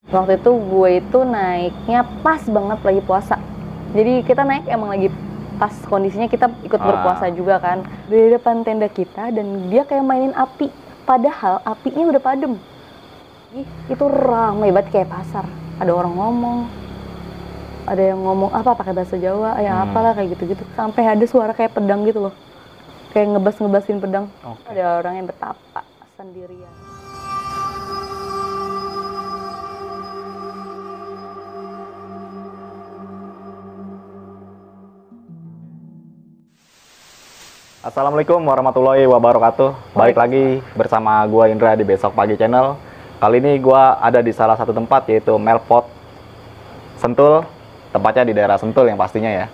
Waktu itu gue itu naiknya pas banget lagi puasa. Jadi kita naik emang lagi pas kondisinya kita ikut berpuasa juga kan. Di depan tenda kita dan dia kayak mainin api. Padahal apinya udah padam. Itu ramai banget kayak pasar. Ada orang ngomong. Ada yang ngomong apa pakai bahasa Jawa, ya apalah kayak gitu-gitu. Sampai ada suara kayak pedang gitu loh. Kayak ngebas-ngebasin pedang. Ada orang yang betapa sendirian. Assalamualaikum warahmatullahi wabarakatuh. Balik lagi bersama gua Indra di Besok Pagi Channel. Kali ini gua ada di salah satu tempat yaitu Melpot Sentul. Tempatnya di daerah Sentul yang pastinya ya.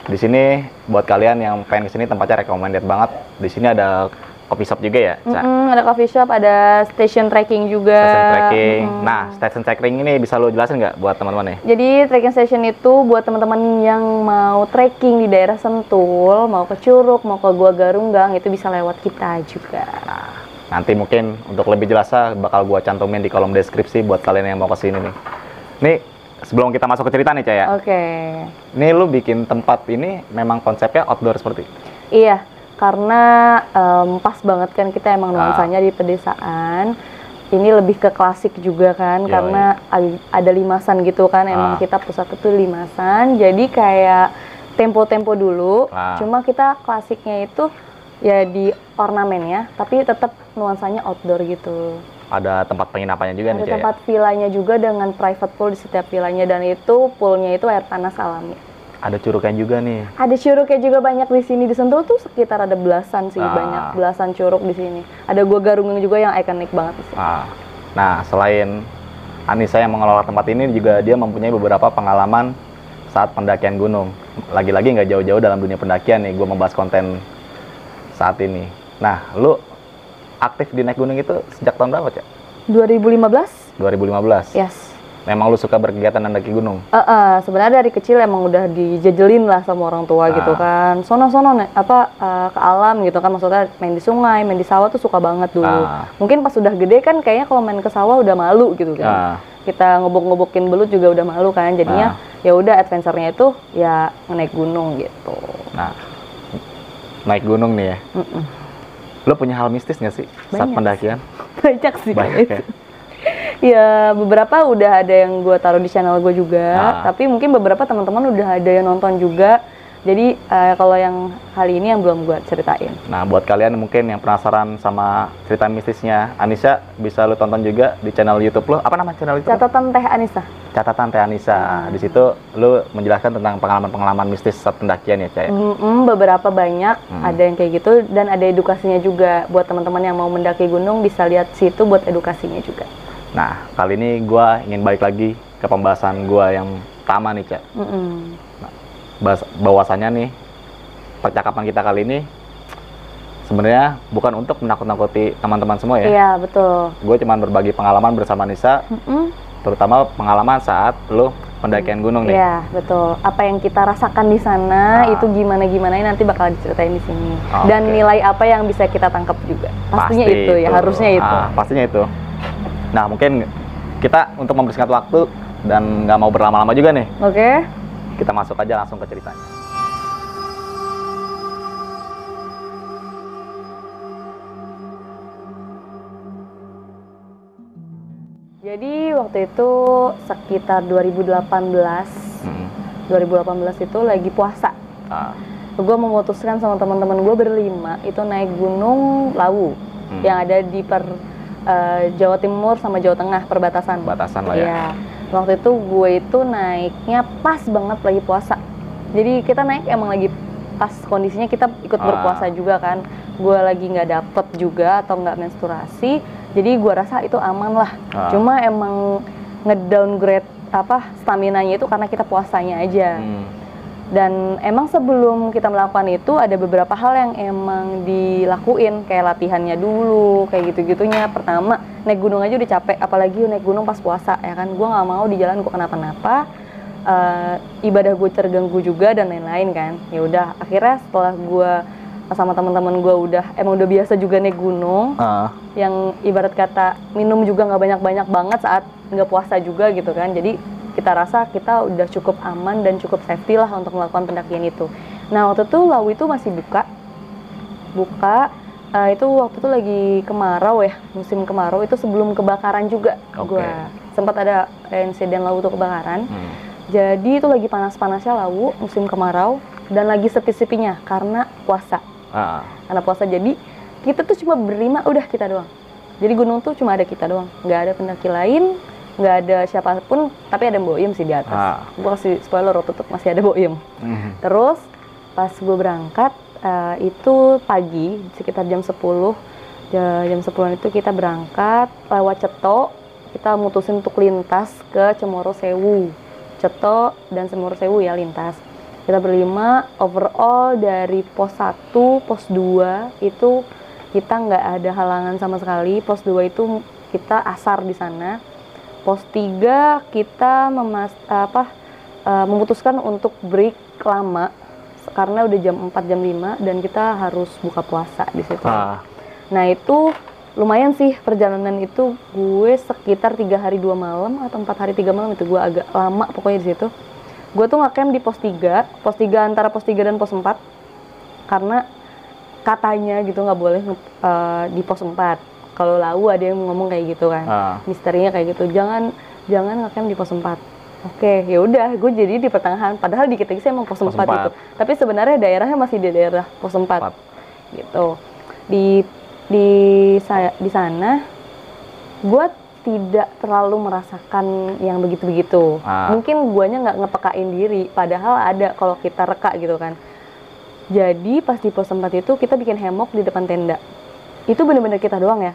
Di sini buat kalian yang pengen kesini tempatnya recommended banget. Di sini ada coffee shop juga ya, Ca? Ada coffee shop, ada station trekking juga. Station trekking. Nah, station trekking ini bisa lo jelasin nggak buat teman-teman nih? Jadi trekking station itu buat teman-teman yang mau trekking di daerah Sentul, mau ke Curug, mau ke Gua Garunggang, itu bisa lewat kita juga. Nah, nanti mungkin untuk lebih jelasnya bakal gua cantumin di kolom deskripsi buat kalian yang mau ke sini nih. Nih, sebelum kita masuk ke cerita nih, Ca ya. Oke. Nih lu bikin tempat ini memang konsepnya outdoor seperti? Iya, karena pas banget kan kita emang nuansanya di pedesaan. Ini lebih ke klasik juga kan, karena ada limasan gitu kan. Emang kita pusat itu limasan, jadi kayak tempo-tempo dulu. Cuma kita klasiknya itu ya di ornamennya, tapi tetap nuansanya outdoor gitu. Ada tempat penginapannya juga nih, Ca? Ada tempat villanya juga dengan private pool di setiap villanya, dan itu poolnya itu air panas alami. Ada curugnya juga nih. Ada curugnya juga banyak di sini. Di Sentul tuh sekitar ada belasan sih, banyak belasan curug di sini. Ada Gua Garunggang juga yang ikonik banget di sini. Nah, selain Anissa yang mengelola tempat ini, juga dia mempunyai beberapa pengalaman saat pendakian gunung. Lagi-lagi nggak jauh-jauh dalam dunia pendakian nih, gue membahas konten saat ini. Nah, lu aktif di naik gunung itu sejak tahun berapa, Cak? 2015? 2015? Yes. Memang lu suka berkegiatan mendaki gunung? Sebenarnya dari kecil emang udah dijejelin lah sama orang tua gitu kan. Sono-sono ke alam gitu kan, maksudnya main di sungai, main di sawah tuh suka banget dulu. Mungkin pas udah gede kan kayaknya kalau main ke sawah udah malu gitu kan. Kita ngobok-ngobokin belut juga udah malu kan. Jadinya ya udah adventure-nya itu ya naik gunung gitu. Nah, naik gunung nih ya. Lu punya hal mistis nggak sih saat pendakian? Banyak sih. Banyak ya? Ya beberapa udah ada yang gue taruh di channel gue juga, tapi mungkin beberapa teman-teman udah ada yang nonton juga. Jadi kalau yang kali ini yang belum gue ceritain. Nah, buat kalian mungkin yang penasaran sama cerita mistisnya Anissa, bisa lu tonton juga di channel YouTube lu. Apa nama channel itu? Catatan Teh Anissa. Catatan Teh Anissa. Di situ lu menjelaskan tentang pengalaman-pengalaman mistis saat pendakian ya, Cak? Beberapa banyak, ada yang kayak gitu, dan ada edukasinya juga buat teman-teman yang mau mendaki gunung, bisa lihat situ buat edukasinya juga. Nah, kali ini gue ingin balik lagi ke pembahasan gue yang pertama nih, Cak. Bahwasannya nih, percakapan kita kali ini sebenarnya bukan untuk menakut-nakuti teman-teman semua ya. Iya, betul. Gue cuma berbagi pengalaman bersama Nisa, terutama pengalaman saat lo pendakian gunung nih. Iya, betul. Apa yang kita rasakan di sana itu gimana-gimana nanti bakal diceritain di sini. Dan nilai apa yang bisa kita tangkap juga. Pastinya itu ya, harusnya itu. Pastinya itu. Nah, mungkin kita untuk mempersingkat waktu dan nggak mau berlama-lama juga nih. Oke. Kita masuk aja langsung ke ceritanya. Jadi waktu itu sekitar 2018 itu lagi puasa. Gue memutuskan sama teman-teman gue berlima itu naik Gunung Lawu yang ada di Jawa Timur sama Jawa Tengah, perbatasan. Batasan lah ya. Iya. Waktu itu gue itu naiknya pas banget lagi puasa. Jadi kita naik emang lagi pas kondisinya kita ikut berpuasa juga kan. Gue lagi nggak dapet juga atau nggak menstruasi. Jadi gue rasa itu aman lah. Cuma emang ngedowngrade stamina-nya itu karena kita puasanya aja. Dan emang sebelum kita melakukan itu ada beberapa hal yang emang dilakuin, kayak latihannya dulu, kayak gitu-gitunya. Pertama, naik gunung aja udah capek, apalagi naik gunung pas puasa ya kan. Gue nggak mau di jalan gue kenapa-napa, ibadah gue terganggu juga dan lain-lain kan. Ya udah, akhirnya setelah gue sama teman-teman gue emang udah biasa juga naik gunung, yang ibarat kata minum juga nggak banyak-banyak banget saat nggak puasa juga gitu kan. Jadi kita rasa kita udah cukup aman dan cukup safety lah untuk melakukan pendakian itu. Nah waktu itu Lawu itu masih buka, itu waktu itu lagi kemarau ya, musim kemarau, itu sebelum kebakaran juga. Gue sempat ada insiden Lawu tuh kebakaran. Jadi itu lagi panas-panasnya Lawu, musim kemarau, dan lagi sepi-sepinya karena puasa. Karena puasa, jadi kita tuh cuma berlima, udah kita doang. Jadi gunung tuh cuma ada kita doang, nggak ada pendaki lain, nggak ada siapapun, tapi ada Mbok Im sih di atas. Gue kasih spoiler, waktu itu masih ada Mbok Im. Terus pas gue berangkat, itu pagi, sekitar jam 10 itu kita berangkat, lewat Ceto, kita mutusin untuk lintas ke Cemoro Sewu. Ceto dan Cemoro Sewu ya lintas. Kita berlima, overall dari pos 1, pos 2 itu kita nggak ada halangan sama sekali. Pos 2 itu kita asar di sana. Pos 3 kita memutuskan untuk break lama karena udah jam 4, jam 5 dan kita harus buka puasa di situ. Nah itu lumayan sih perjalanan itu, gue sekitar 3 hari 2 malam atau 4 hari 3 malam, itu gue agak lama pokoknya di situ. Gue tuh nge-camp di pos 3 antara pos 3 dan pos 4 karena katanya gitu nggak boleh di pos 4. Kalau Lawu ada yang ngomong kayak gitu kan, misterinya kayak gitu, jangan nge-camp di pos 4. Oke, ya udah, gue jadi di pertengahan, padahal dikit-dikit sih emang pos 4 gitu, tapi sebenarnya daerahnya masih di daerah pos 4. Gitu. Di sana gue tidak terlalu merasakan yang begitu-begitu. Mungkin guanya nggak ngepekain diri, padahal ada kalau kita reka gitu kan. Jadi pas di pos 4 itu kita bikin hemok di depan tenda. Itu bener-bener kita doang ya,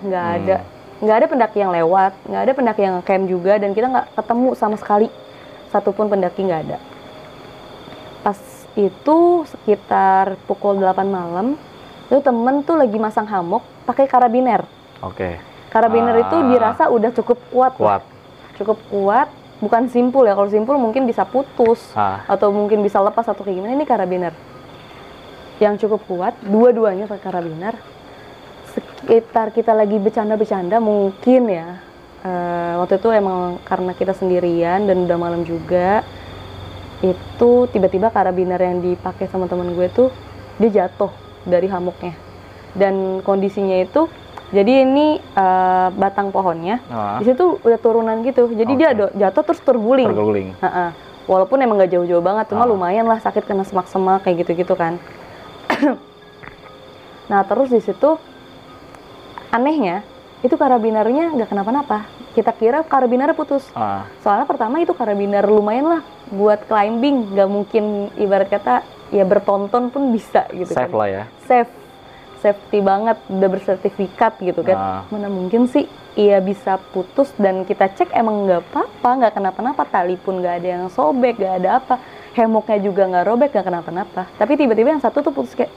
nggak ada pendaki yang lewat, nggak ada pendaki yang camp juga, dan kita nggak ketemu sama sekali satupun pendaki, nggak ada. Pas itu sekitar pukul 8 malam, itu temen tuh lagi masang hammock pakai karabiner. Karabiner itu dirasa udah cukup kuat. Cukup kuat, bukan simpul ya. Kalau simpul mungkin bisa putus atau mungkin bisa lepas atau kayak gimana. Ini karabiner yang cukup kuat, dua-duanya pakai karabiner. Sekitar kita lagi bercanda-bercanda mungkin ya. Waktu itu emang karena kita sendirian dan udah malam juga, itu tiba-tiba karabiner yang dipakai sama teman gue tuh dia jatuh dari hammocknya. Dan kondisinya itu, jadi ini batang pohonnya, di situ udah turunan gitu. Jadi dia jatuh terus terguling. Walaupun emang nggak jauh-jauh banget, cuma lumayan lah sakit kena semak-semak kayak gitu-gitu kan. Nah terus di situ anehnya itu karabinernya nggak kenapa-napa. Kita kira karabinernya putus. Soalnya pertama itu karabiner lumayan lah buat climbing, nggak mungkin ibarat kata ya bertonton pun bisa gitu. Safe lah ya. Safety banget, udah bersertifikat gitu kan. Mana mungkin sih iya bisa putus, dan kita cek emang nggak apa-apa, nggak kenapa-napa, tali pun nggak ada yang sobek, nggak ada apa, hemoknya juga nggak robek, nggak kenapa-napa. Tapi tiba-tiba yang satu tuh putus, kayak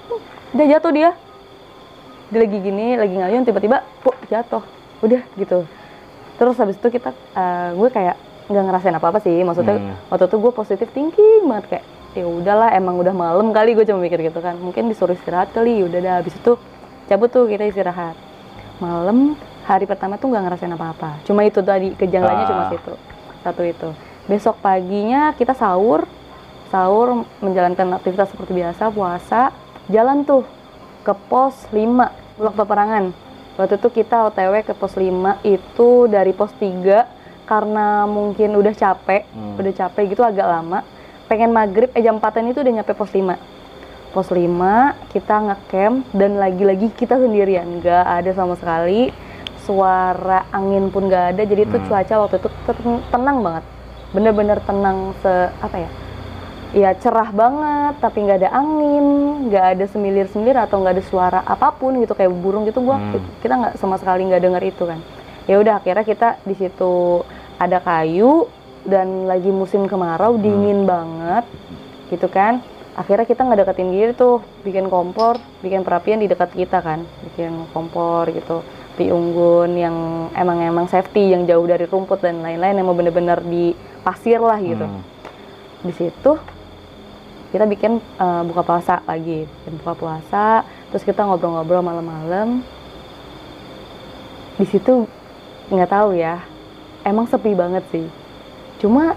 udah jatuh dia lagi gini, lagi ngayun, tiba-tiba jatuh, udah gitu. Terus habis itu gue kayak nggak ngerasain apa-apa sih, maksudnya waktu itu gue positif thinking banget, kayak ya udahlah, emang udah malam kali, gue cuma mikir gitu kan, mungkin disuruh istirahat kali, udah dah. Habis itu cabut tuh kita istirahat malam. Hari pertama tuh nggak ngerasain apa-apa, cuma itu tadi kejanggalannya cuma satu itu. Besok paginya kita sahur menjalankan aktivitas seperti biasa, puasa, jalan tuh ke pos 5 Blok Peperangan. Waktu itu kita OTW ke pos 5 itu dari pos 3 karena mungkin udah capek gitu, agak lama. Pengen maghrib, jam 4-an itu udah nyampe pos 5. Pos 5 kita nge-camp, dan lagi-lagi kita sendirian, nggak ada sama sekali suara angin pun nggak ada. Jadi itu cuaca waktu itu tenang banget, bener-bener tenang, ya cerah banget, tapi nggak ada angin, nggak ada semilir-semilir atau nggak ada suara apapun gitu kayak burung gitu. Kita nggak sama sekali nggak dengar itu kan. Ya udah, akhirnya kita di situ ada kayu dan lagi musim kemarau, dingin banget gitu kan. Akhirnya kita nggak deketin diri tuh, bikin kompor, bikin perapian di dekat kita kan, bikin kompor gitu, di unggun yang emang safety, yang jauh dari rumput dan lain-lain, yang mau bener-bener di pasir lah gitu. Di situ kita bikin buka puasa lagi, buka puasa, terus kita ngobrol-ngobrol malam-malam. Di situ nggak tahu ya, emang sepi banget sih. Cuma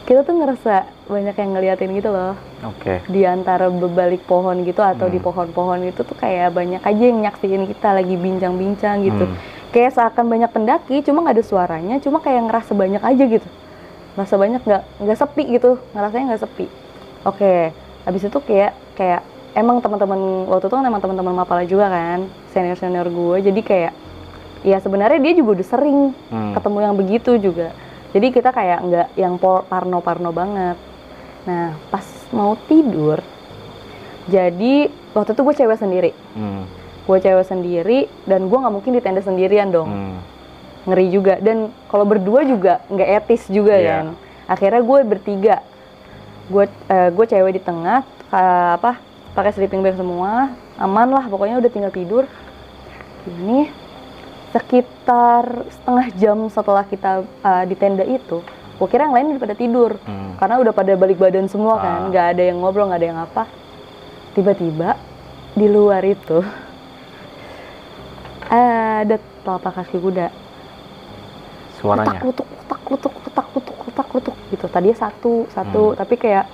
kita tuh ngerasa banyak yang ngeliatin gitu loh. Oke. Di antara bebalik pohon gitu atau di pohon-pohon itu tuh kayak banyak aja yang nyaksiin kita lagi bincang-bincang gitu. Kayak seakan banyak pendaki, cuma nggak ada suaranya, cuma kayak ngerasa banyak aja gitu. Ngerasa banyak, nggak sepi gitu, ngerasanya nggak sepi. Oke, habis itu kayak emang teman-teman waktu itu kan emang teman-teman Mapala juga kan, senior-senior gue, jadi kayak ya sebenarnya dia juga udah sering ketemu yang begitu juga. Jadi kita kayak nggak yang parno-parno banget. Nah, pas mau tidur, jadi waktu itu gue cewek sendiri. Gue cewek sendiri dan gue nggak mungkin di tenda sendirian dong. Ngeri juga. Dan kalau berdua juga nggak etis juga kan. Akhirnya gue bertiga. Gue cewek di tengah, pakai sleeping bag semua, aman lah. Pokoknya udah tinggal tidur. Ini sekitar setengah jam setelah kita di tenda itu, gue kira yang lain udah pada tidur, karena udah pada balik badan semua kan, nggak ada yang ngobrol, nggak ada yang apa. Tiba-tiba di luar itu ada telapak kaki kuda. Suaranya? Kutuk gitu. Tadinya satu, tapi kayak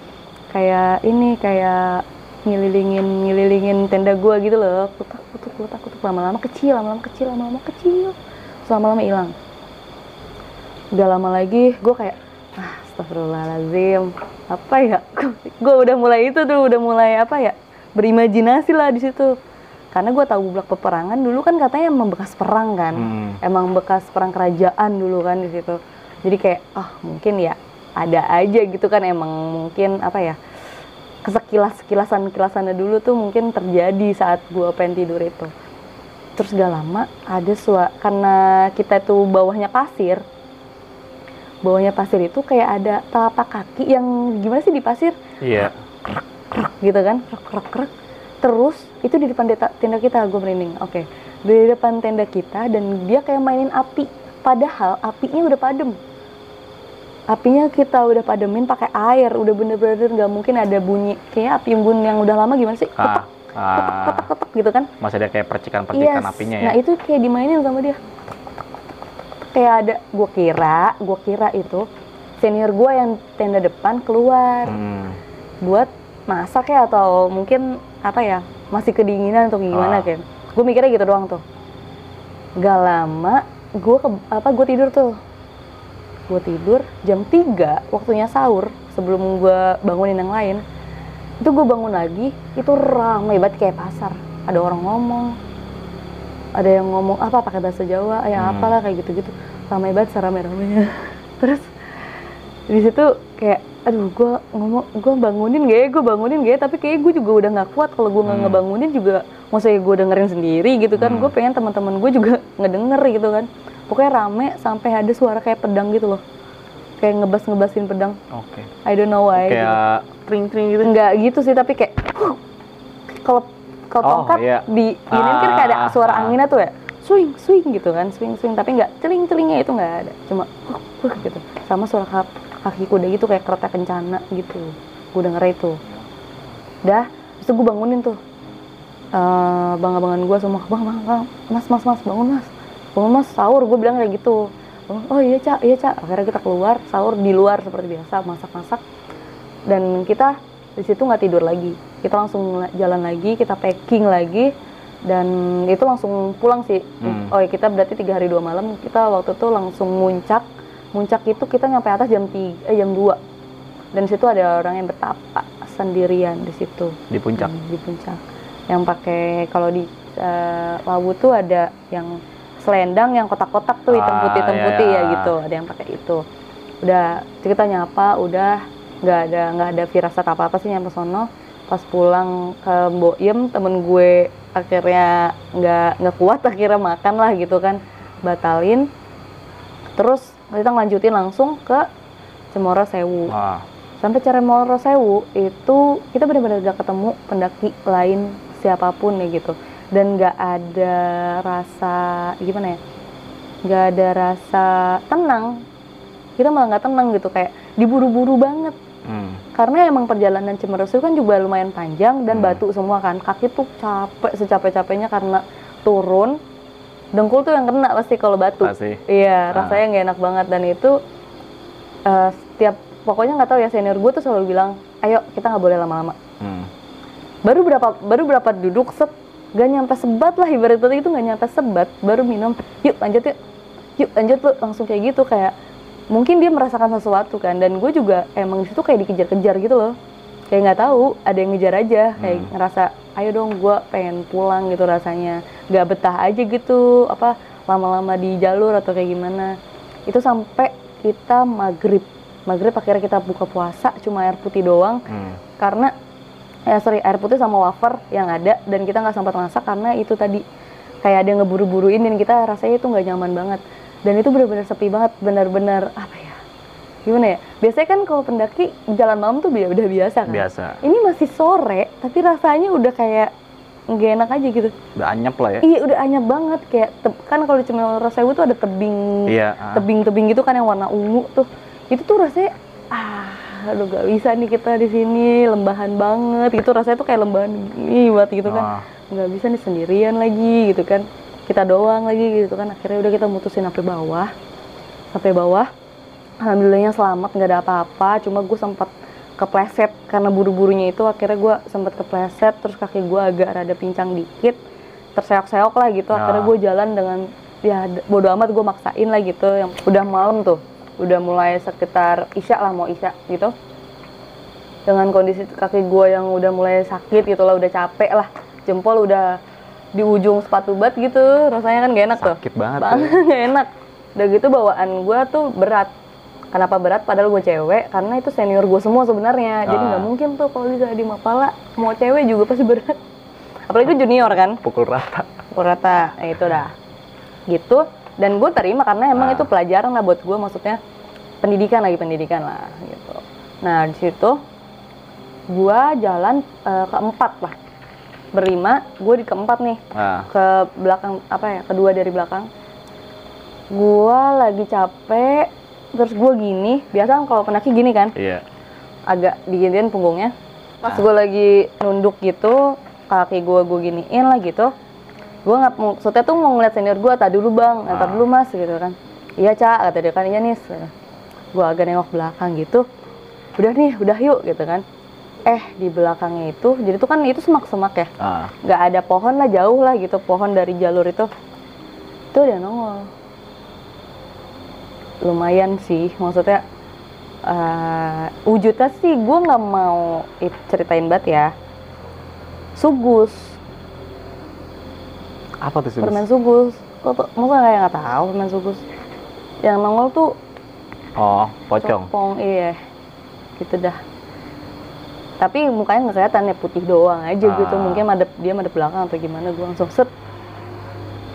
ngililingin tenda gue gitu loh. Kutuk, lama-lama kecil, lama-lama hilang. Udah lama lagi, gue kayak, astagfirullahaladzim, apa ya? Gue udah mulai berimajinasi lah di situ. Karena gue tahu Bublak Peperangan dulu kan katanya emang bekas perang kan, emang bekas perang kerajaan dulu kan di situ. Jadi kayak, mungkin ya ada aja gitu kan, emang mungkin kilasannya dulu tuh mungkin terjadi saat gue pengen tidur itu. Terus gak lama ada karena kita tuh bawahnya pasir itu kayak ada telapak kaki yang gimana sih di pasir? Iya. Gitu kan, krek. Terus itu di depan tenda kita, gue merinding. Oke. Di depan tenda kita dan dia kayak mainin api, padahal apinya udah padam. Apinya kita udah pademin pakai air, udah bener-bener nggak mungkin ada bunyi kayak api unggun yang udah lama gimana sih? Ketek gitu kan? Masih ada kayak percikan-percikan apinya ya? Nah itu kayak dimainin sama dia. Kayak ada, gue kira itu senior gue yang tenda depan keluar buat masak ya, atau mungkin masih kedinginan atau gimana kan? Gue mikirnya gitu doang tuh. Gak lama gue tidur tuh. Gue tidur jam 3 waktunya sahur, sebelum gue bangunin yang lain. Itu gue bangun lagi, itu ramai banget kayak pasar. Ada orang ngomong, ada yang ngomong pakai bahasa Jawa, apalah kayak gitu-gitu. Ramai banget, serame-ramenya. Terus di situ kayak, gue bangunin gak ya, tapi kayak gue juga udah nggak kuat kalau gue nggak ngebangunin juga. Maksudnya gue dengerin sendiri gitu kan, gue pengen teman-teman gue juga ngedenger gitu kan. Pokoknya rame sampai ada suara kayak pedang gitu loh, kayak ngebasin pedang. Oke. I don't know why. Kayak tring-tring gitu? Enggak gitu sih, tapi kayak kalau tongkat di giniin kan kayak ada suara anginnya tuh ya, swing gitu kan, swing. Tapi nggak celingnya itu nggak ada, cuma gitu. Sama suara kaki kuda gitu kayak kereta kencana gitu. Gue denger itu. Dah, terus gue bangunin tuh. Bang-abangan gue semua, bang, mas, bangun mas, sahur, gue bilang kayak gitu. Oh iya Cak. Akhirnya kita keluar, sahur di luar seperti biasa, masak. Dan kita di situ nggak tidur lagi. Kita langsung jalan lagi, kita packing lagi, dan itu langsung pulang sih. Oh ya, kita berarti 3 hari 2 malam. Kita waktu itu langsung muncak itu kita nyampe atas jam 2. Dan situ ada orang yang bertapa sendirian di situ. Di puncak. Di puncak. Yang pakai, kalau di Lawu tuh ada yang selendang yang kotak-kotak tuh, hitam putih ya gitu. Ada yang pakai itu. Udah kita nyapa, udah nggak ada firasat apa sih nyampe sono. Pas pulang ke Mboyem, temen gue akhirnya nggak kuat, akhirnya makan lah gitu kan, batalin. Terus kita ngelanjutin langsung ke Cemoro Sewu. Sampai Cemoro Sewu itu kita benar-benar gak ketemu pendaki lain siapapun ya gitu. Dan nggak ada rasa gimana ya, nggak ada rasa tenang. Kita malah nggak tenang gitu, kayak diburu-buru banget. Karena emang perjalanan Cimarosa itu kan juga lumayan panjang dan batu semua kan. Kaki tuh capek secapek-capeknya karena turun. Dengkul tuh yang kena pasti kalau batu. Pasti. Iya, rasanya nggak enak banget. Dan itu setiap, pokoknya nggak tahu ya, senior gue tuh selalu bilang, ayo kita nggak boleh lama-lama. Baru berapa duduk, gak nyampe sebat lah ibaratnya, itu nggak nyampe sebat, baru minum, yuk lanjut lu, langsung kayak gitu. Kayak mungkin dia merasakan sesuatu kan, dan gue juga emang di situ kayak dikejar-kejar gitu loh, kayak nggak tahu ada yang ngejar aja, kayak ngerasa ayo dong, gue pengen pulang gitu rasanya, nggak betah aja gitu, apa lama-lama di jalur atau kayak gimana. Itu sampai kita maghrib akhirnya kita buka puasa cuma air putih doang, karena air putih sama wafer yang ada, dan kita nggak sempat masak karena itu tadi kayak ada yang ngeburu-buruin dan kita rasanya itu nggak nyaman banget. Dan itu benar-benar sepi banget, benar-benar apa ya, gimana ya, biasanya kan kalau pendaki jalan malam tuh udah biasa kan. Ini masih sore tapi rasanya udah kayak nggak enak aja gitu, udah anyep lah ya. Iya, udah anyep banget. Kayak kan kalau di Cimarosa tuh ada tebing gitu kan yang warna ungu tuh, itu tuh rasanya aduh gak bisa nih kita di sini, lembahan banget gitu rasanya tuh, kayak lembahan gini buat gitu kan, nggak bisa nih sendirian lagi gitu kan, kita doang lagi gitu kan. Akhirnya udah kita mutusin sampai bawah. Alhamdulillahnya selamat, nggak ada apa-apa, cuma gue sempat kepleset karena buru-burunya itu. Akhirnya gue sempat kepleset, terus kaki gue agak rada pincang dikit, terseok-seok lah gitu. Akhirnya gue jalan dengan ya bodo amat, gue maksain lah gitu. Yang udah malam tuh, udah mulai sekitar isya lah, mau isya gitu, dengan kondisi kaki gue yang udah mulai sakit gitu lah, udah capek lah, jempol udah di ujung sepatu bat gitu, rasanya kan gak enak tuh, sakit banget gak enak. Udah gitu bawaan gue tuh berat. Kenapa berat? Padahal gue cewek, karena itu senior gue semua sebenarnya. Jadi nggak mungkin tuh kalau bisa di Mapala mau cewek juga pasti berat. Apalagi junior kan. Pukul rata. Nah itu dah. Gitu. Dan gue terima karena emang itu pelajaran lah buat gue, maksudnya pendidikan lah gitu. Nah di situ gue jalan keempat lah, berlima. Gue di keempat nih, ke belakang kedua dari belakang. Gue lagi capek. Terus gue gini, biasa kan kalau pendaki gini kan, agak diginiin punggungnya. Pas gue lagi nunduk gitu, kaki gue giniin lah gitu. Gue nggak, maksudnya tuh mau ngeliat senior gue, tadi dulu bang, ntar dulu mas gitu kan. Iya cak, kata dia kan, iya nis. Gue agak nengok belakang gitu, udah yuk gitu kan. Di belakangnya itu, jadi tuh kan itu semak-semak ya, nggak ada pohon lah, jauh lah gitu, pohon dari jalur itu ada nongol. Lumayan sih, maksudnya wujudnya sih gue nggak mau ceritain banget ya. Sugus. Apa tuh sugus? Permen sugus. Masa nggak tahu permen sugus? Yang nongol tuh pocong. Iya, gitu dah. Tapi mukanya nggak kelihatan ya, putih doang aja gitu. Mungkin dia madep belakang atau gimana. Gue langsung set.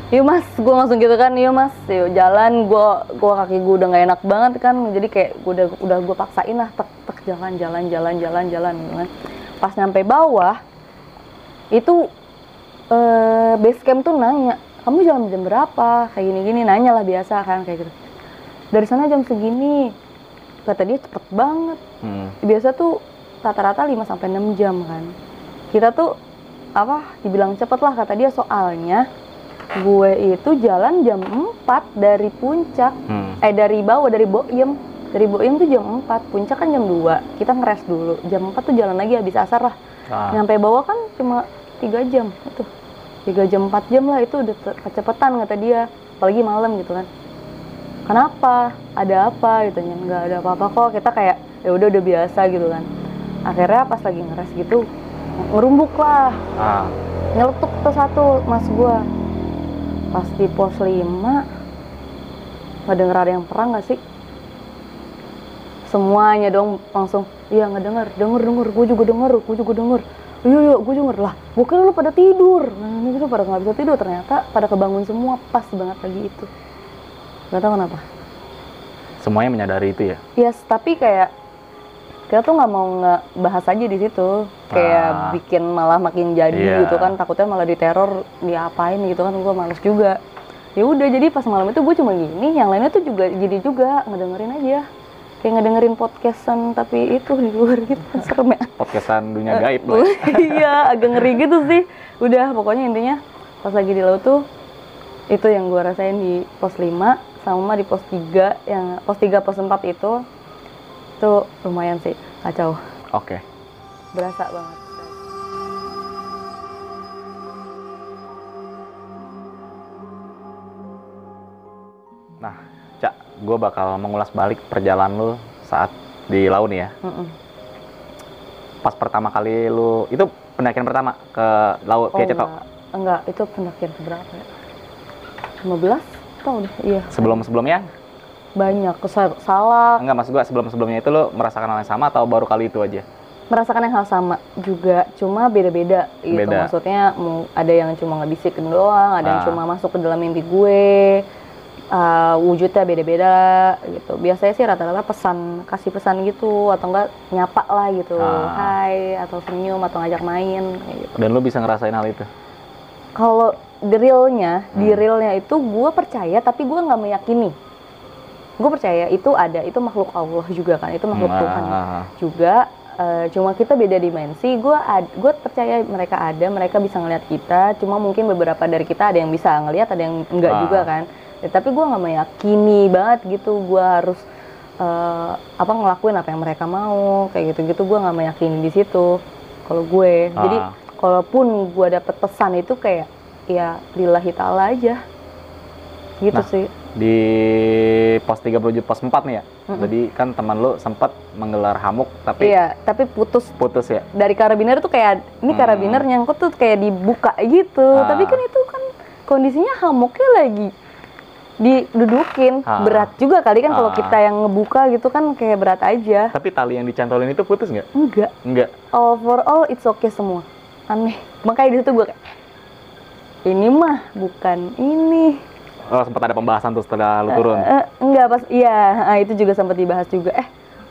Yuk mas, gue langsung gitu kan, yuk mas, yuk jalan. Gue kaki gue udah nggak enak banget kan, jadi kayak udah gue paksain lah, tek jalan gitu kan. Pas nyampe bawah, itu base camp tuh nanya, kamu jalan jam berapa? Kayak gini nanya lah biasa kan kayak gitu. Dari sana jam segini, kata dia cepet banget. Biasa tuh rata-rata 5-6 jam kan. Kita tuh dibilang cepet lah kata dia, soalnya gue itu jalan jam 4 dari puncak, dari Boyem. Dari Boyem tuh jam 4, puncak kan jam 2, kita ngeres dulu. Jam 4 tuh jalan lagi habis asar lah. Nyampe bawah kan cuma 3 jam, itu 3 jam 4 jam lah, itu udah kecepatan kata dia. Apalagi malam gitu kan. Kenapa? Ada apa gitu? Nggak ada apa-apa kok, kita kayak ya udah biasa gitu kan. Akhirnya pas lagi ngeres gitu, ngerumbuk lah. Nyeletuk tuh satu mas gua. Pas di pos 5, nggak denger ada yang perang nggak sih? Semuanya dong langsung, iya nggak denger, gue juga denger, iya gue denger lah, gue kira lu pada tidur. Nah ini tuh pada nggak bisa tidur, ternyata pada kebangun semua, pas banget lagi itu. Nggak tahu kenapa. Semuanya menyadari itu ya? Yes, tapi kayak kita tuh nggak mau bahas aja di situ, kayak bikin malah makin jadi gitu kan, takutnya malah diteror, diapain gitu kan, gue males juga. Ya udah, jadi pas malam itu gue cuma gini, yang lainnya tuh juga jadi juga ngedengerin aja. kayak ngedengerin podcastan tapi itu di luar gitu kan serem ya. Podcastan dunia gaib lo ya. Iya, agak ngeri gitu sih. Udah, pokoknya intinya pas lagi di laut tuh itu yang gue rasain di pos 5 sama di pos 3, yang pos 3 pos 4 itu lumayan sih kacau. Oke. Berasa banget. Nah, Cak, gue bakal mengulas balik perjalanan lu saat di laut nih ya. Pas pertama kali lu, itu pendakian pertama ke laut via Cetok? Enggak, itu pendakian berapa ya? 15? Tahu deh, iya. Sebelumnya? Banyak, salah. Enggak, maksud gue sebelumnya itu lu merasakan hal yang sama atau baru kali itu aja? Merasakan yang hal sama juga, cuma beda-beda gitu. Beda. Maksudnya ada yang cuma ngebisikin doang, ada yang cuma masuk ke dalam mimpi gue. Wujudnya beda-beda gitu. Biasanya sih rata-rata kasih pesan gitu, atau enggak nyapa lah gitu, hai, atau senyum, atau ngajak main gitu. Dan lu bisa ngerasain hal itu? Kalau di realnya itu gue percaya, tapi gue nggak meyakini. Gue percaya itu ada, itu makhluk Allah juga kan, itu makhluk Tuhan juga. Cuma kita beda dimensi. Gue percaya mereka ada, mereka bisa ngelihat kita. Cuma mungkin beberapa dari kita ada yang bisa ngelihat, ada yang enggak juga kan. Ya, tapi gue nggak meyakini banget gitu. Gue harus ngelakuin apa yang mereka mau, kayak gitu-gitu. Gue nggak meyakini di situ. Kalau gue, jadi kalaupun gue dapet pesan itu kayak ya lillahi ta'ala aja. Gitu sih. Di pos 3 menuju pos 4 nih ya. Jadi kan teman lu sempat menggelar hamuk tapi tapi putus ya. Dari karabiner tuh kayak ini karabiner nyangkut tuh kayak dibuka gitu. Tapi kan itu kan kondisinya hamuknya lagi didudukin. Berat juga kali kan kalau kita yang ngebuka gitu kan kayak berat aja. Tapi tali yang dicantolin itu putus nggak? Enggak. Overall it's okay semua. Aneh. Makanya di situ gue kayak ini mah bukan ini. Oh, sempat ada pembahasan tuh setelah lu turun? Enggak, pas itu juga sempat dibahas juga.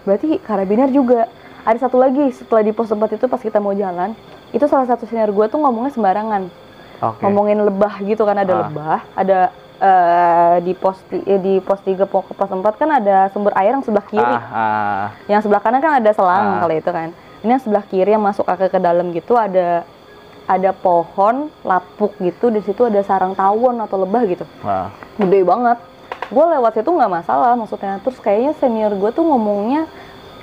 Berarti karabiner juga. Ada satu lagi setelah di pos 4 itu pas kita mau jalan, itu salah satu senior gue tuh ngomongnya sembarangan. Ngomongin lebah gitu kan, ada lebah, ada di pos 3 pos 4 kan ada sumber air yang sebelah kiri. Yang sebelah kanan kan ada selang kalau itu kan. Ini yang sebelah kiri yang masuk ke dalam gitu ada pohon lapuk gitu, di situ ada sarang tawon atau lebah gitu. Gede banget. Gue lewat situ nggak masalah maksudnya. Terus kayaknya senior gue tuh ngomongnya,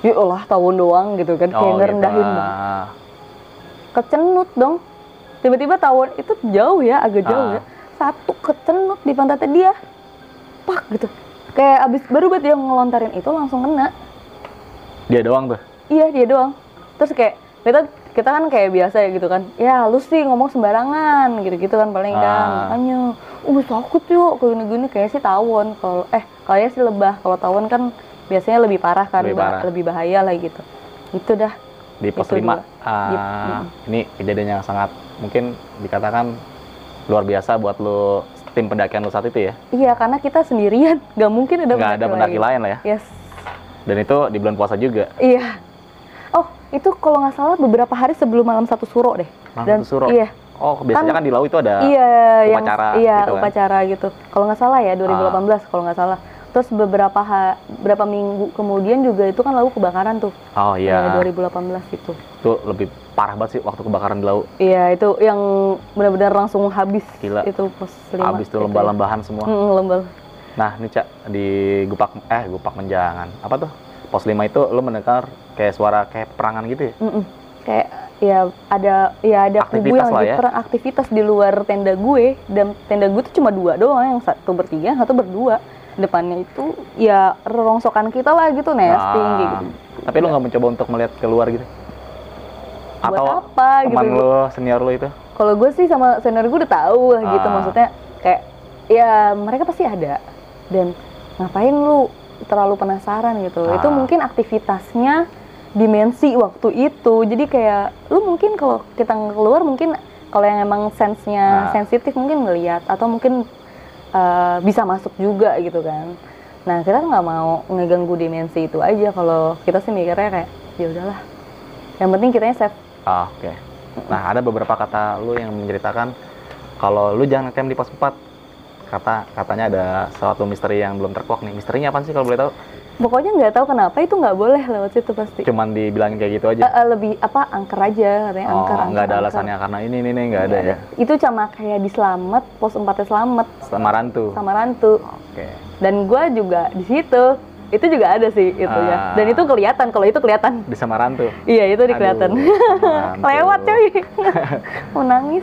ya Allah tawon doang gitu kan, kayak ngerendahin banget. Kecenut dong. Tiba-tiba tawon itu jauh ya, agak jauh ya. Satu kecenut di pantatnya dia. Pak gitu. Kayak abis baru banget dia ngelontarin itu langsung kena. Dia doang tuh? Iya, dia doang. Terus kayak kita kan kayak biasa ya gitu kan, ya lu sih ngomong sembarangan gitu-gitu kan paling kan, makanya sakit yuk kayak gini-gini. Kayak sih tawon, kalau kayaknya sih lebah. Kalau tawon kan biasanya lebih parah kan, lebih bahaya lah gitu. Itu dah di pos 5 ini kejadian yang sangat mungkin dikatakan luar biasa buat lu, tim pendakian lu saat itu ya. Iya, karena kita sendirian, nggak mungkin ada pendaki lain lah ya. Yes. Dan itu di bulan puasa juga. Iya. Oh, itu kalau nggak salah beberapa hari sebelum malam 1 Suro deh. Malam 1 Suro? Iya. Oh, biasanya kan di laut itu ada upacara gitu kan? Upacara gitu. Kalau nggak salah ya, 2018 kalau nggak salah. Terus beberapa minggu kemudian juga itu kan laut kebakaran tuh. Oh iya. 2018 itu. Itu lebih parah banget sih waktu kebakaran di laut. Iya, itu yang benar-benar langsung habis. Gila. Itu pos 5. Habis tuh lembah-lembahan semua. Lembah. Nah, ini Cak, di Gupak Menjangan. Apa tuh? Pos 5 itu lu mendengar kayak suara kayak perangan gitu ya? Kayak ada kubu yang lagi perang, aktivitas di luar tenda gue. Dan tenda gue tuh cuma 2 doang, yang satu bertiga, satu berdua. Depannya itu ya rongsokan kita lah gitu, nesting gitu. Tapi lu nggak mencoba untuk melihat keluar gitu? Buat atau apa teman gitu? Lu, senior lu itu? Kalau gue sih sama senior gue udah tahu lah gitu, maksudnya kayak ya mereka pasti ada. Dan ngapain lu terlalu penasaran gitu? Itu mungkin aktivitasnya dimensi waktu itu. Jadi kayak lu mungkin kalau kita keluar mungkin kalau yang emang sense-nya sensitif mungkin ngelihat, atau mungkin bisa masuk juga gitu kan. Nah, kita nggak mau ngeganggu dimensi itu aja. Kalau kita sih mikirnya kayak ya udahlah, yang penting kitanya safe. Oke. Nah, ada beberapa kata lu yang menceritakan kalau lu jangan ngecamp di pos 4. Katanya ada suatu misteri yang belum terkuak nih. Misterinya apa sih kalau boleh tahu? Pokoknya nggak tahu kenapa itu nggak boleh lewat situ pasti. Cuman dibilangin kayak gitu aja. Lebih apa angker aja katanya, Oh, angker. nggak ada angker. alasannya karena ini nggak ada ya. Itu sama kayak di Slamet, pos 4 Slamet Sama Rantu. sama Rantu. Oke. Dan gue juga di situ. Itu juga ada sih itu ya. Dan itu kelihatan, kalau itu kelihatan. Di Samarantu. Iya, itu kelihatan. Mantul. Lewat coy. Mau nangis.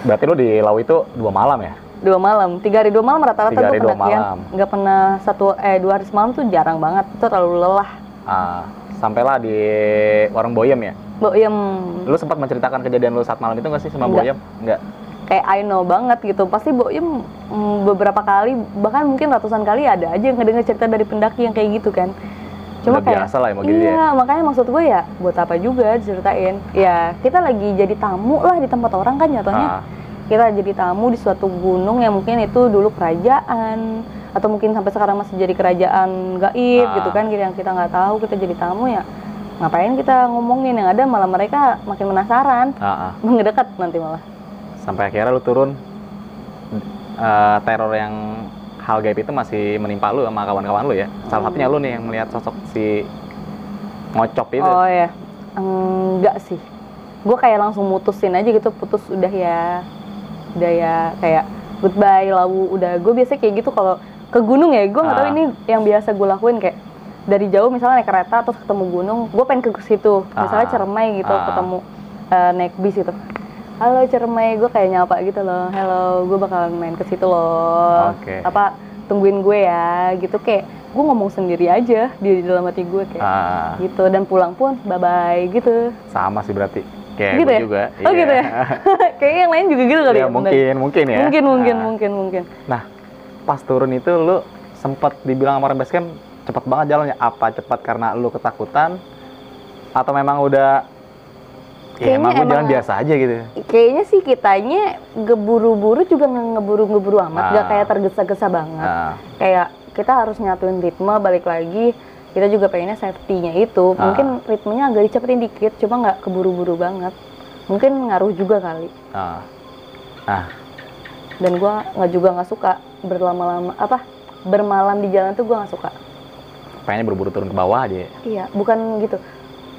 Berarti lu di Lau itu 2 malam ya? 2 malam, 3 hari 2 malam rata-rata 3 hari gue 2 pendakian. malam. Nggak pernah 2 hari semalam tuh jarang banget. Itu terlalu lelah. Sampailah di Warung Boyem ya? Boyem. Lu sempat menceritakan kejadian lu saat malam itu nggak sih sama Enggak. Boyem? Enggak. Kayak I know banget gitu. Pasti Boyem beberapa kali, bahkan mungkin ratusan kali ada aja yang ngedenger cerita dari pendaki yang kayak gitu kan. Cuma Udah biasa lah emang gitu ya. iya, makanya maksud gue ya buat apa juga diceritain. Ya kita lagi jadi tamu lah di tempat orang kan jatuhnya. Kita jadi tamu di suatu gunung yang mungkin itu dulu kerajaan, atau mungkin sampai sekarang masih jadi kerajaan gaib gitu kan, yang kita nggak tahu. Kita jadi tamu ya, ngapain kita ngomongin, yang ada malah mereka makin penasaran, mengedekat nanti malah. Sampai akhirnya lu turun, teror yang hal gaib itu masih menimpa lu sama kawan-kawan lu ya. Salah satunya lu nih yang melihat sosok si Ngocop itu. Oh ya, enggak sih. Gue kayak langsung mutusin aja gitu, putus udah ya kayak goodbye Lawu. Udah, gue biasa kayak gitu kalau ke gunung ya. Gue nggak tahu ini yang biasa gue lakuin, kayak dari jauh misalnya naik kereta terus ketemu gunung, gue pengen ke situ. Misalnya Ciremai gitu, ketemu naik bis gitu. Halo Ciremai, gue kayak nyapa gitu loh. Hello, gue bakalan main ke situ loh. Apa tungguin gue ya gitu, kayak gue ngomong sendiri aja di dalam hati gue kayak gitu. Dan pulang pun bye bye gitu. Sama sih berarti kayak gitu gue ya? juga. Oh gitu ya. Kayak yang lain juga gitu kali ya. Mungkin ya. Mungkin. Nah, pas turun itu lu sempat dibilang sama orang basecamp cepet banget jalannya. Apa cepat karena lu ketakutan atau memang udah ya emang gue jalan biasa aja gitu? Kayaknya sih kitanya geburu-buru juga ngeburu-geburu amat, gak kayak tergesa-gesa banget. Kayak kita harus nyatuin ritme, balik lagi kita juga pengennya safety-nya itu. Mungkin ritmenya agak dicepetin dikit, cuma nggak keburu-buru banget. Mungkin ngaruh juga kali. Dan gue nggak suka bermalam di jalan tuh gue nggak suka. Pengennya buru-buru turun ke bawah aja ya? Iya, bukan gitu.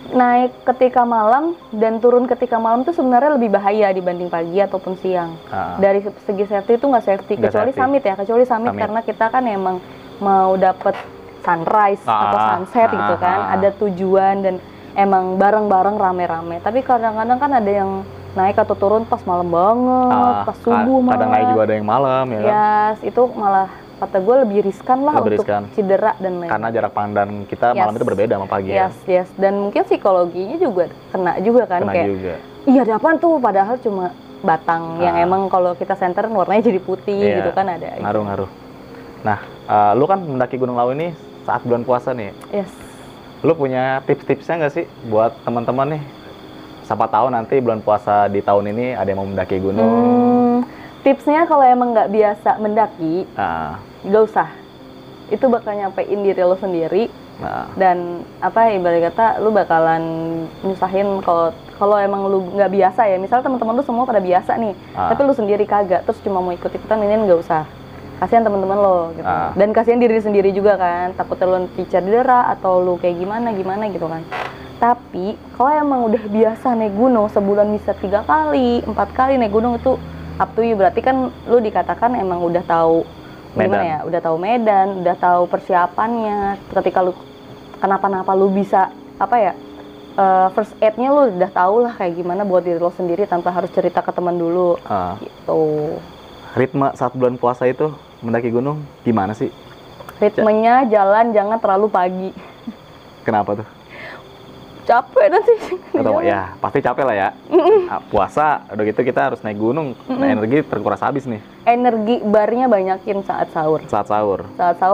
Naik ketika malam dan turun ketika malam tuh sebenarnya lebih bahaya dibanding pagi ataupun siang. Dari segi safety itu nggak safety, kecuali summit ya, karena kita kan emang mau dapet sunrise atau sunset gitu kan, ada tujuan dan emang bareng-bareng rame-rame. Tapi kadang-kadang kan ada yang naik atau turun pas malam banget, pas subuh malah. Kadang naik juga ada yang malam ya kan? Yes, itu malah kata gue lebih riskan lah untuk cedera dan lain. Karena jarak pandang kita malam itu berbeda sama pagi ya. Yes. Dan mungkin psikologinya juga kena juga kan, kayak iya ada apaan tuh, padahal cuma batang yang emang kalau kita senter warnanya jadi putih gitu kan, ada. Ngaruh. Nah, lu kan mendaki Gunung Lawu ini saat bulan puasa nih. Yes. Lu punya tips-tipsnya nggak sih buat teman-teman nih? Siapa tahu nanti bulan puasa di tahun ini ada yang mau mendaki gunung. Tipsnya kalau emang nggak biasa mendaki, nggak usah. Itu bakal nyampein diri lo sendiri. Dan ibarat kata lu bakalan nyusahin kalau emang lu nggak biasa ya. Misalnya teman-teman lu semua pada biasa nih, tapi lu sendiri kagak, terus cuma mau ikut-ikutan, ini nggak usah. Kasihan teman-teman lo gitu. Dan kasihan diri sendiri juga kan. Takutnya lo nanti cedera atau lu kayak gimana gitu kan. Tapi kalau emang udah biasa naik gunung, sebulan bisa 3 kali, 4 kali naik gunung, itu up to you. Berarti kan lu dikatakan emang udah tahu gimana ya, udah tahu medan, udah tahu persiapannya. Ketika lu kenapa-napa lu bisa first aid-nya lu udah tahu lah kayak gimana buat diri lo sendiri tanpa harus cerita ke teman dulu. Gitu. Ritme saat bulan puasa itu mendaki gunung gimana sih? Ritmenya jalan jangan terlalu pagi. Kenapa tuh? Capek nanti. Ya pasti capek lah ya. Puasa udah gitu kita harus naik gunung, energi terkuras habis nih. Energi barnya banyakin saat sahur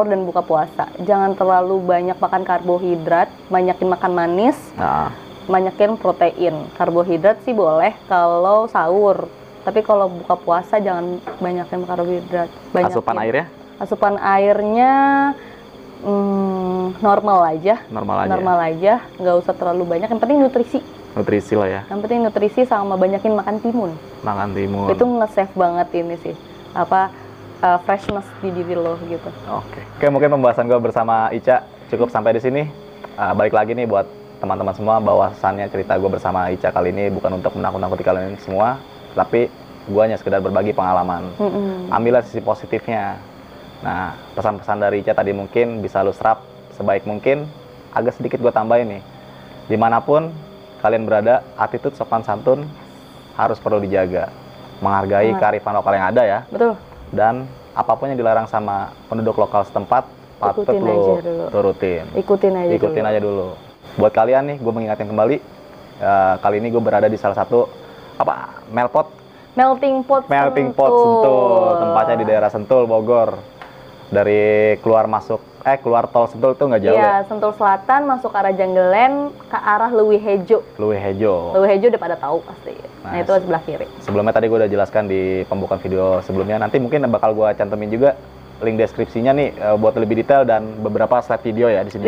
dan buka puasa. Jangan terlalu banyak makan karbohidrat, banyakin makan manis, banyakin protein. Karbohidrat sih boleh kalau sahur, tapi kalau buka puasa jangan banyakin karbohidrat. Asupan airnya? Asupan airnya normal aja, nggak usah terlalu banyak. Yang penting nutrisi lah ya. Yang penting nutrisi sama banyakin makan timun. Itu nge-save banget ini sih, freshness di diri lo gitu. Oke, mungkin pembahasan gue bersama Ica cukup sampai di sini. Balik lagi nih buat teman-teman semua, bahwasannya cerita gue bersama Ica kali ini bukan untuk menakut-nakuti kalian semua, tapi gue hanya sekedar berbagi pengalaman. Ambillah sisi positifnya. Nah, pesan-pesan dari Ica tadi mungkin bisa lu serap sebaik mungkin. Agak sedikit gue tambahin nih. Dimanapun kalian berada, attitude sopan santun harus perlu dijaga. Menghargai kearifan lokal yang ada ya. Betul. Dan apapun yang dilarang sama penduduk lokal setempat, patut lo turutin. Ikutin aja dulu. Buat kalian nih, gue mengingatkan kembali, kali ini gue berada di salah satu Melting pot Sentul. Tempatnya di daerah Sentul, Bogor. Dari keluar keluar tol Sentul itu nggak jauh ya? Sentul Selatan masuk ke arah Janggelen ke arah Leuwi Hejo udah pada tahu pasti. Nah itu sebelah kiri. Sebelumnya tadi gue udah jelaskan di pembukaan video sebelumnya. Nanti mungkin bakal gue cantumin juga link deskripsinya nih buat lebih detail dan beberapa slide video ya di sini.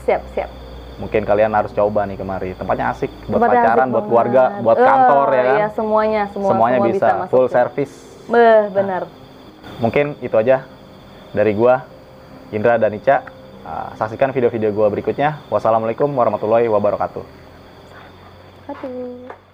Siap. Mungkin kalian harus coba nih kemari. Tempatnya asik buat pacaran, buat keluarga, buat kantor ya kan. Iya, semuanya bisa full service. Benar. Mungkin itu aja dari gua, Indra dan Ica. Saksikan video-video gua berikutnya. Wassalamualaikum warahmatullahi wabarakatuh. Aduh.